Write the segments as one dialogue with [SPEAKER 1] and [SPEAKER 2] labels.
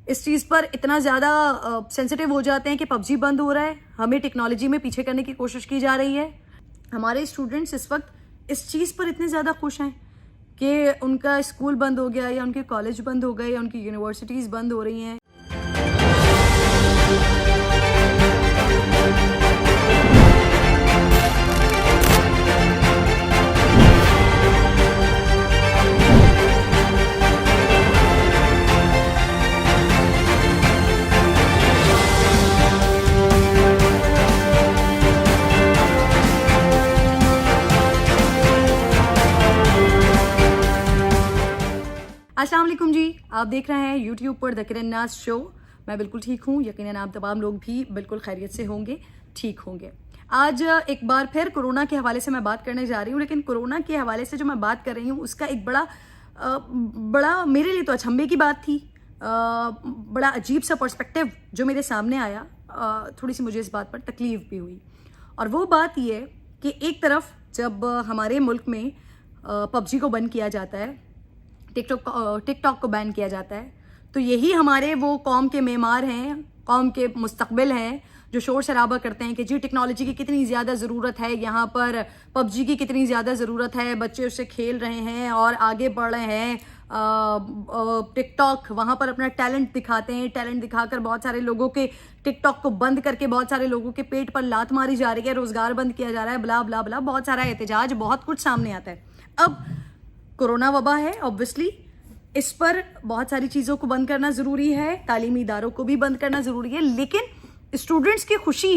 [SPEAKER 1] इस चीज़ पर इतना ज़्यादा सेंसिटिव हो जाते हैं कि पबजी बंद हो रहा है, हमें टेक्नोलॉजी में पीछे करने की कोशिश की जा रही है। हमारे स्टूडेंट्स इस वक्त इस चीज़ पर इतने ज़्यादा खुश हैं कि उनका स्कूल बंद हो गया या उनके कॉलेज बंद हो गए या उनकी यूनिवर्सिटीज़ बंद हो रही हैं। अस्सलाम वालेकुम जी, आप देख रहे हैं YouTube पर द किरण नाज शो। मैं बिल्कुल ठीक हूँ, यकीनन आप तमाम लोग भी बिल्कुल खैरियत से होंगे, ठीक होंगे। आज एक बार फिर कोरोना के हवाले से मैं बात करने जा रही हूँ, लेकिन कोरोना के हवाले से जो मैं बात कर रही हूँ उसका एक बड़ा मेरे लिए तो अचंभे की बात थी। बड़ा अजीब सा पर्सपेक्टिव जो मेरे सामने आया। थोड़ी सी मुझे इस बात पर तकलीफ भी हुई, और वो बात ये कि एक तरफ जब हमारे मुल्क में पबजी को बंद किया जाता है, टिकटॉक को बैन किया जाता है, तो यही हमारे वो कौम के मेमार हैं, कौम के मुस्तकबिल हैं, जो शोर शराबा करते हैं कि जी टेक्नोलॉजी की कितनी ज़्यादा ज़रूरत है, यहाँ पर पबजी की कितनी ज़्यादा ज़रूरत है, बच्चे उससे खेल रहे हैं और आगे बढ़ रहे हैं। टिकटॉक वहाँ पर अपना टैलेंट दिखाते हैं, टैलेंट दिखाकर बहुत सारे लोगों के टिकटॉक को बंद करके बहुत सारे लोगों के पेट पर लात मारी जा रही है, रोज़गार बंद किया जा रहा है, ब्ला ब्ला ब्ला, बहुत सारा एहतजाज, बहुत कुछ सामने आता है। अब कोरोना वबा है, ऑब्वियसली इस पर बहुत सारी चीज़ों को बंद करना ज़रूरी है, तालीमी इदारों को भी बंद करना ज़रूरी है, लेकिन स्टूडेंट्स की खुशी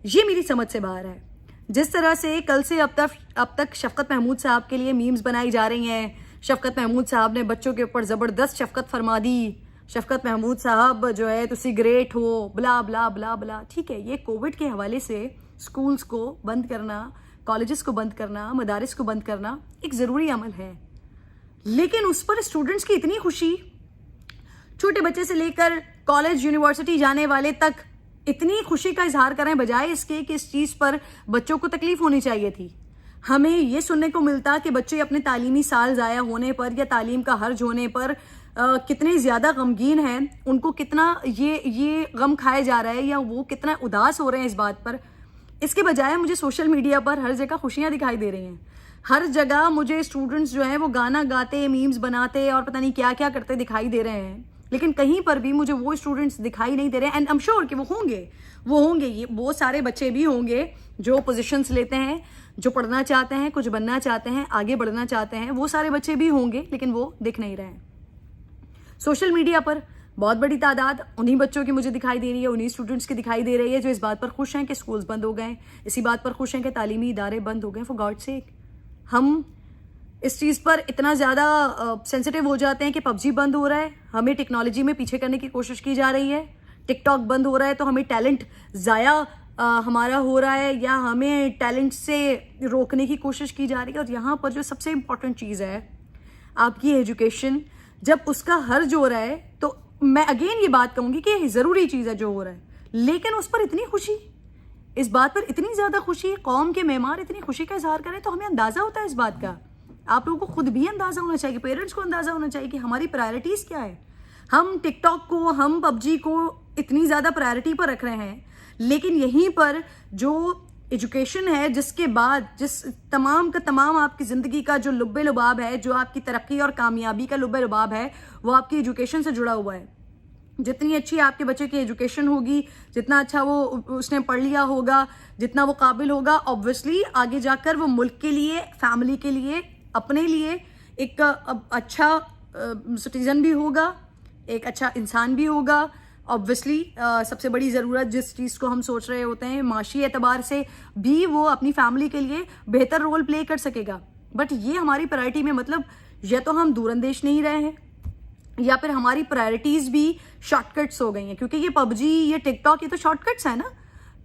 [SPEAKER 1] ये मेरी समझ से बाहर है। जिस तरह से कल से अब तक शफकत महमूद साहब के लिए मीम्स बनाई जा रही हैं, शफकत महमूद साहब ने बच्चों के ऊपर ज़बरदस्त शफकत फरमा दी, शफकत महमूद साहब जो है तुसी ग्रेट हो, ब्ला ब्ला ब्ला ब्ला। ठीक है, ये कोविड के हवाले से स्कूल्स को बंद करना, कॉलेजेस को बंद करना, मदारिस को बंद करना एक ज़रूरी अमल है, लेकिन उस पर स्टूडेंट्स की इतनी खुशी, छोटे बच्चे से लेकर कॉलेज यूनिवर्सिटी जाने वाले तक इतनी खुशी का इजहार करें, बजाय इसके कि इस चीज़ पर बच्चों को तकलीफ होनी चाहिए थी। हमें ये सुनने को मिलता कि बच्चे अपने तालीमी साल ज़ाया होने पर या तालीम का हर्ज होने पर कितने ज़्यादा गमगीन हैं, उनको कितना ये गम खाया जा रहा है या वो कितना उदास हो रहे हैं इस बात पर। इसके बजाय मुझे सोशल मीडिया पर हर जगह खुशियाँ दिखाई दे रही हैं। हर जगह मुझे स्टूडेंट्स जो हैं वो गाना गाते, मीम्स बनाते और पता नहीं क्या क्या करते दिखाई दे रहे हैं, लेकिन कहीं पर भी मुझे वो स्टूडेंट्स दिखाई नहीं दे रहे हैं। एंड आई एम श्योर कि वो होंगे ये वो सारे बच्चे भी होंगे जो पोजीशंस लेते हैं, जो पढ़ना चाहते हैं, कुछ बनना चाहते हैं, आगे बढ़ना चाहते हैं, वो सारे बच्चे भी होंगे, लेकिन वो दिख नहीं रहे हैं। सोशल मीडिया पर बहुत बड़ी तादाद उन्हीं बच्चों की मुझे दिखाई दे रही है, उन्हीं स्टूडेंट्स की दिखाई दे रही है जो इस बात पर खुश हैं कि स्कूल्स बंद हो गए, इसी बात पर खुश हैं कि तालीमी इदारे बंद हो गए। फॉर गॉड सेक, हम इस चीज़ पर इतना ज़्यादा सेंसिटिव हो जाते हैं कि पबजी बंद हो रहा है, हमें टेक्नोलॉजी में पीछे करने की कोशिश की जा रही है, टिकटॉक बंद हो रहा है तो हमें टैलेंट ज़ाया हमारा हो रहा है या हमें टैलेंट से रोकने की कोशिश की जा रही है। और यहाँ पर जो सबसे इम्पॉर्टेंट चीज़ है आपकी एजुकेशन, जब उसका हर्ज हो रहा है तो मैं अगेन ये बात कहूँगी कि ज़रूरी चीज़ है जो हो रहा है, लेकिन उस पर इतनी खुशी, इस बात पर इतनी ज़्यादा खुशी, कौम के मेहमान इतनी खुशी का इजहार करें तो हमें अंदाज़ा होता है इस बात का। आप लोगों को खुद भी अंदाज़ा होना चाहिए, पेरेंट्स को अंदाज़ा होना चाहिए कि हमारी प्रायोरिटीज़ क्या है। हम टिकटॉक को, हम पबजी को इतनी ज़्यादा प्रायोरिटी पर रख रहे हैं, लेकिन यहीं पर जो एजुकेशन है, जिसके बाद जिस तमाम का तमाम आपकी ज़िंदगी का जो लुब्बे लुबाब है, जो आपकी तरक्की और कामयाबी का लुब्बे लुबाब है, वो आपकी एजुकेशन से जुड़ा हुआ है। जितनी अच्छी आपके बच्चे की एजुकेशन होगी, जितना अच्छा वो उसने पढ़ लिया होगा, जितना वो काबिल होगा, ऑब्वियसली आगे जाकर वो मुल्क के लिए, फैमिली के लिए, अपने लिए एक अच्छा सिटीज़न भी होगा, एक अच्छा इंसान भी होगा। ऑब्वियसली सबसे बड़ी ज़रूरत जिस चीज़ को हम सोच रहे होते हैं, माशी एतबार से भी वो अपनी फैमिली के लिए बेहतर रोल प्ले कर सकेगा। बट ये हमारी प्रायोरिटी में, मतलब या तो हम दूरअंदेश नहीं रहे हैं या फिर हमारी प्रायोरिटीज़ भी शॉर्टकट्स हो गई हैं, क्योंकि ये पबजी, ये टिकटॉक, ये तो शॉर्टकट्स है ना।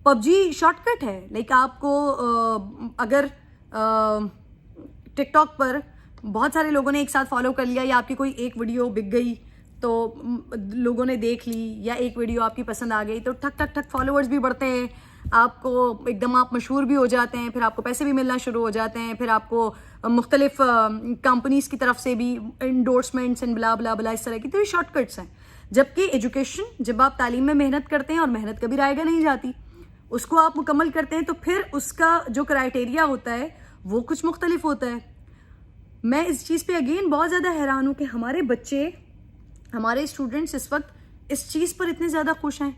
[SPEAKER 1] पबजी शॉर्टकट है, लाइक आपको अगर टिकटॉक पर बहुत सारे लोगों ने एक साथ फॉलो कर लिया या आपकी कोई एक वीडियो बिक गई तो लोगों ने देख ली, या एक वीडियो आपकी पसंद आ गई तो ठक ठक ठक फॉलोअर्स भी बढ़ते हैं, आपको एकदम आप मशहूर भी हो जाते हैं, फिर आपको पैसे भी मिलना शुरू हो जाते हैं, फिर आपको मुख्तलिफ कंपनीज की तरफ से भी इंडोर्समेंट्स एंड ब्ला ब्ला ब्ला इस तरह की, तो ये शॉर्टकट्स हैं। जबकि एजुकेशन, जब आप तालीम में मेहनत करते हैं और मेहनत कभी रायगा नहीं जाती, उसको आप मुकम्मल करते हैं तो फिर उसका जो क्राइटेरिया होता है वो कुछ मुख्तलिफ होता है। मैं इस चीज़ पे अगेन बहुत ज़्यादा हैरान हूँ कि हमारे बच्चे, हमारे स्टूडेंट्स इस वक्त इस चीज़ पर इतने ज़्यादा खुश हैं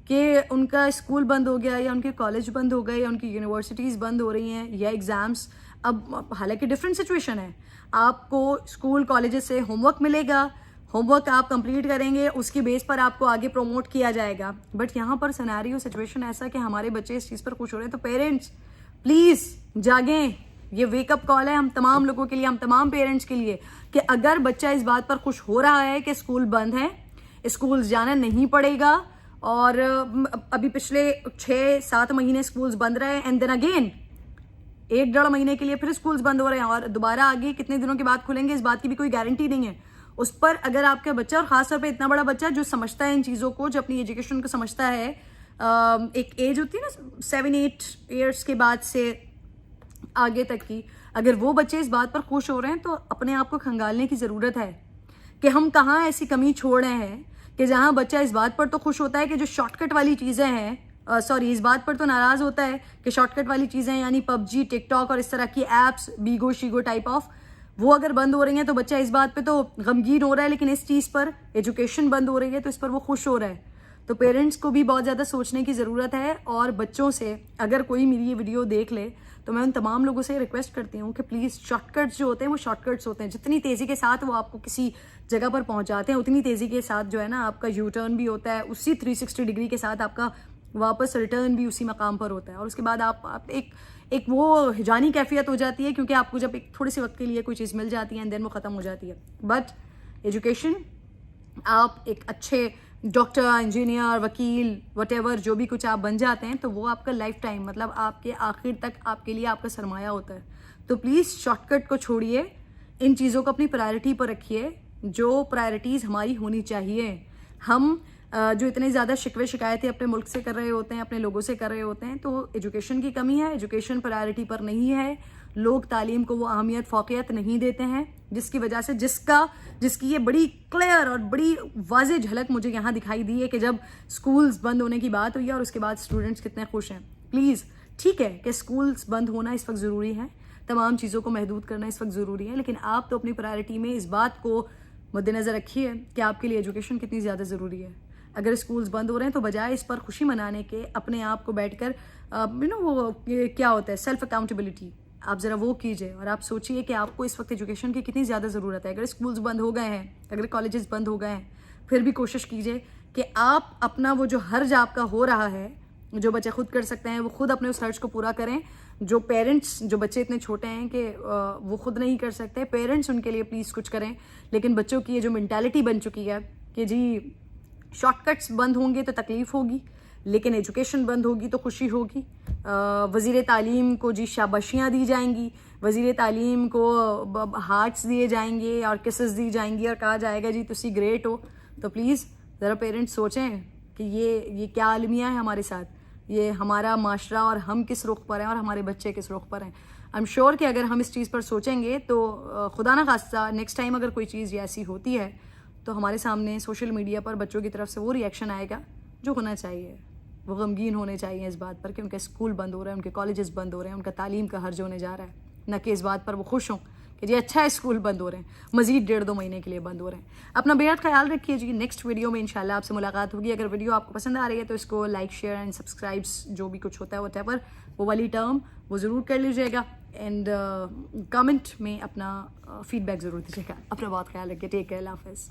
[SPEAKER 1] कि उनका स्कूल बंद हो गया या उनके कॉलेज बंद हो गए या उनकी यूनिवर्सिटीज़ बंद हो रही हैं या एग्ज़ाम्स। अब हालांकि डिफरेंट सिचुएशन है, आपको स्कूल कॉलेजेस से होमवर्क मिलेगा, होमवर्क आप कंप्लीट करेंगे, उसकी बेस पर आपको आगे प्रमोट किया जाएगा। बट यहाँ पर सिनेरियो सिचुएशन ऐसा कि हमारे बच्चे इस चीज़ पर खुश हो रहे हैं। तो पेरेंट्स प्लीज़ जागें, ये वेकअप कॉल है हम तमाम लोगों के लिए, हम तमाम पेरेंट्स के लिए, कि अगर बच्चा इस बात पर खुश हो रहा है कि स्कूल बंद है, स्कूल जाना नहीं पड़ेगा, और अभी पिछले 6-7 महीने स्कूल्स बंद रहे एंड देन अगेन 1-1.5 महीने के लिए फिर स्कूल्स बंद हो रहे हैं और दोबारा आगे कितने दिनों के बाद खुलेंगे इस बात की भी कोई गारंटी नहीं है। उस पर अगर आपका बच्चा, और खासतौर पे इतना बड़ा बच्चा जो समझता है इन चीज़ों को, जो अपनी एजुकेशन को समझता है, एक एज होती है ना 7-8 ईयर्स के बाद से आगे तक की, अगर वो बच्चे इस बात पर खुश हो रहे हैं तो अपने आप को खंगालने की ज़रूरत है कि हम कहाँ ऐसी कमी छोड़ रहे हैं कि जहाँ बच्चा इस बात पर तो खुश होता है कि जो शॉर्टकट वाली चीज़ें हैं, इस बात पर तो नाराज़ होता है कि शॉर्टकट वाली चीज़ें यानी पबजी, टिकटॉक और इस तरह की एप्स, बीगो शीगो टाइप ऑफ, वो अगर बंद हो रही हैं तो बच्चा इस बात पे तो गमगीन हो रहा है, लेकिन इस चीज़ पर एजुकेशन बंद हो रही है तो इस पर वो खुश हो रहा है। तो पेरेंट्स को भी बहुत ज़्यादा सोचने की ज़रूरत है। और बच्चों से अगर कोई मेरी ये वीडियो देख ले तो मैं उन तमाम लोगों से रिक्वेस्ट करती हूँ कि प्लीज़, शॉर्टकट्स जो होते हैं वो शॉर्टकट्स होते हैं, जितनी तेज़ी के साथ वो आपको किसी जगह पर पहुँचाते हैं उतनी तेज़ी के साथ जो है ना आपका यू टर्न भी होता है, उसी 360 डिग्री के साथ आपका वापस रिटर्न भी उसी मकाम पर होता है। और उसके बाद आप एक वो जानी कैफियत हो जाती है, क्योंकि आपको जब एक थोड़े से वक्त के लिए कोई चीज़ मिल जाती है एंड देन वो ख़त्म हो जाती है। बट एजुकेशन, आप एक अच्छे डॉक्टर, इंजीनियर, वकील, वटेवर जो भी कुछ आप बन जाते हैं तो वो आपका लाइफ टाइम, मतलब आपके आखिर तक आपके लिए आपका सरमाया होता है। तो प्लीज़ शॉर्टकट को छोड़िए, इन चीज़ों को अपनी प्रायोरिटी पर रखिए, जो प्रायोरिटीज़ हमारी होनी चाहिए। हम जो इतने ज़्यादा शिकवे शिकायतें अपने मुल्क से कर रहे होते हैं, अपने लोगों से कर रहे होते हैं, तो एजुकेशन की कमी है, एजुकेशन प्रायोरिटी पर नहीं है, लोग तालीम को वो अहमियत, फ़ौक़ियत नहीं देते हैं, जिसकी वजह से जिसकी ये बड़ी क्लियर और बड़ी वाज़ेह झलक मुझे यहाँ दिखाई दी है कि जब स्कूल्स बंद होने की बात हुई है और उसके बाद स्टूडेंट्स कितने खुश हैं। प्लीज़, ठीक है कि स्कूल्स बंद होना इस वक्त ज़रूरी है, तमाम चीज़ों को महदूद करना इस वक्त ज़रूरी है, लेकिन आप तो अपनी प्रायोरिटी में इस बात को मद्देनज़र रखिए कि आपके लिए एजुकेशन कितनी ज़्यादा ज़रूरी है। अगर स्कूल्स बंद हो रहे हैं तो बजाय इस पर खुशी मनाने के अपने आप को बैठकर वो क्या होता है, सेल्फ अकाउंटेबिलिटी, आप ज़रा वो कीजिए और आप सोचिए कि आपको इस वक्त एजुकेशन की कितनी ज़्यादा ज़रूरत है। अगर स्कूल्स बंद हो गए हैं, अगर कॉलेजेस बंद हो गए हैं, फिर भी कोशिश कीजिए कि आप अपना वो जो हर्ज आपका हो रहा है, जो बच्चे खुद कर सकते हैं वो खुद अपने उस हर्ज को पूरा करें। जो पेरेंट्स, जो बच्चे इतने छोटे हैं कि वो खुद नहीं कर सकते, पेरेंट्स उनके लिए प्लीज़ कुछ करें। लेकिन बच्चों की ये जो मेंटालिटी बन चुकी है कि जी शॉर्टकट्स बंद होंगे तो तकलीफ़ होगी, लेकिन एजुकेशन बंद होगी तो खुशी होगी, वज़ीर तालीम को जी शाबाशियाँ दी जाएंगी, वज़ीर तालीम को हार्ट्स दिए जाएंगे और किसेस दी जाएंगी और कहा जाएगा जी तुसी ग्रेट हो। तो प्लीज़ ज़रा पेरेंट्स सोचें कि ये क्या आलमिया है हमारे साथ, ये हमारा माशरा और हम किस रुख पर हैं और हमारे बच्चे किस रुख पर हैं। आई एम श्योर कि अगर हम इस चीज़ पर सोचेंगे तो खुदा ना खास्ता नेक्स्ट टाइम अगर कोई चीज़ ऐसी होती है तो हमारे सामने सोशल मीडिया पर बच्चों की तरफ से वो रिएक्शन आएगा जो होना चाहिए। वो गमगीन होने चाहिए इस बात पर कि उनके स्कूल बंद हो रहे हैं, उनके कॉलेजेस बंद हो रहे हैं, उनका तालीम का हर्ज होने जा रहा है, न कि इस बात पर वो खुश हों कि जी अच्छा है स्कूल बंद हो रहे हैं, मज़ीद 1.5-2 महीने के लिए बंद हो रहे हैं। अपना बेहद ख्याल रखिए जी। नेक्स्ट वीडियो में इंशाल्लाह आपसे मुलाकात होगी। अगर वीडियो आपको पसंद आ रही है तो इसको लाइक, शेयर एंड सब्सक्राइब्स जो भी कुछ होता है व्हाटएवर वो वाली टर्म वो ज़रूर कर लीजिएगा एंड कमेंट में अपना फीडबैक ज़रूर दीजिएगा। अपना बहुत ख्याल रखिए। टेक केयर, अल्लाह हाफ़िज़।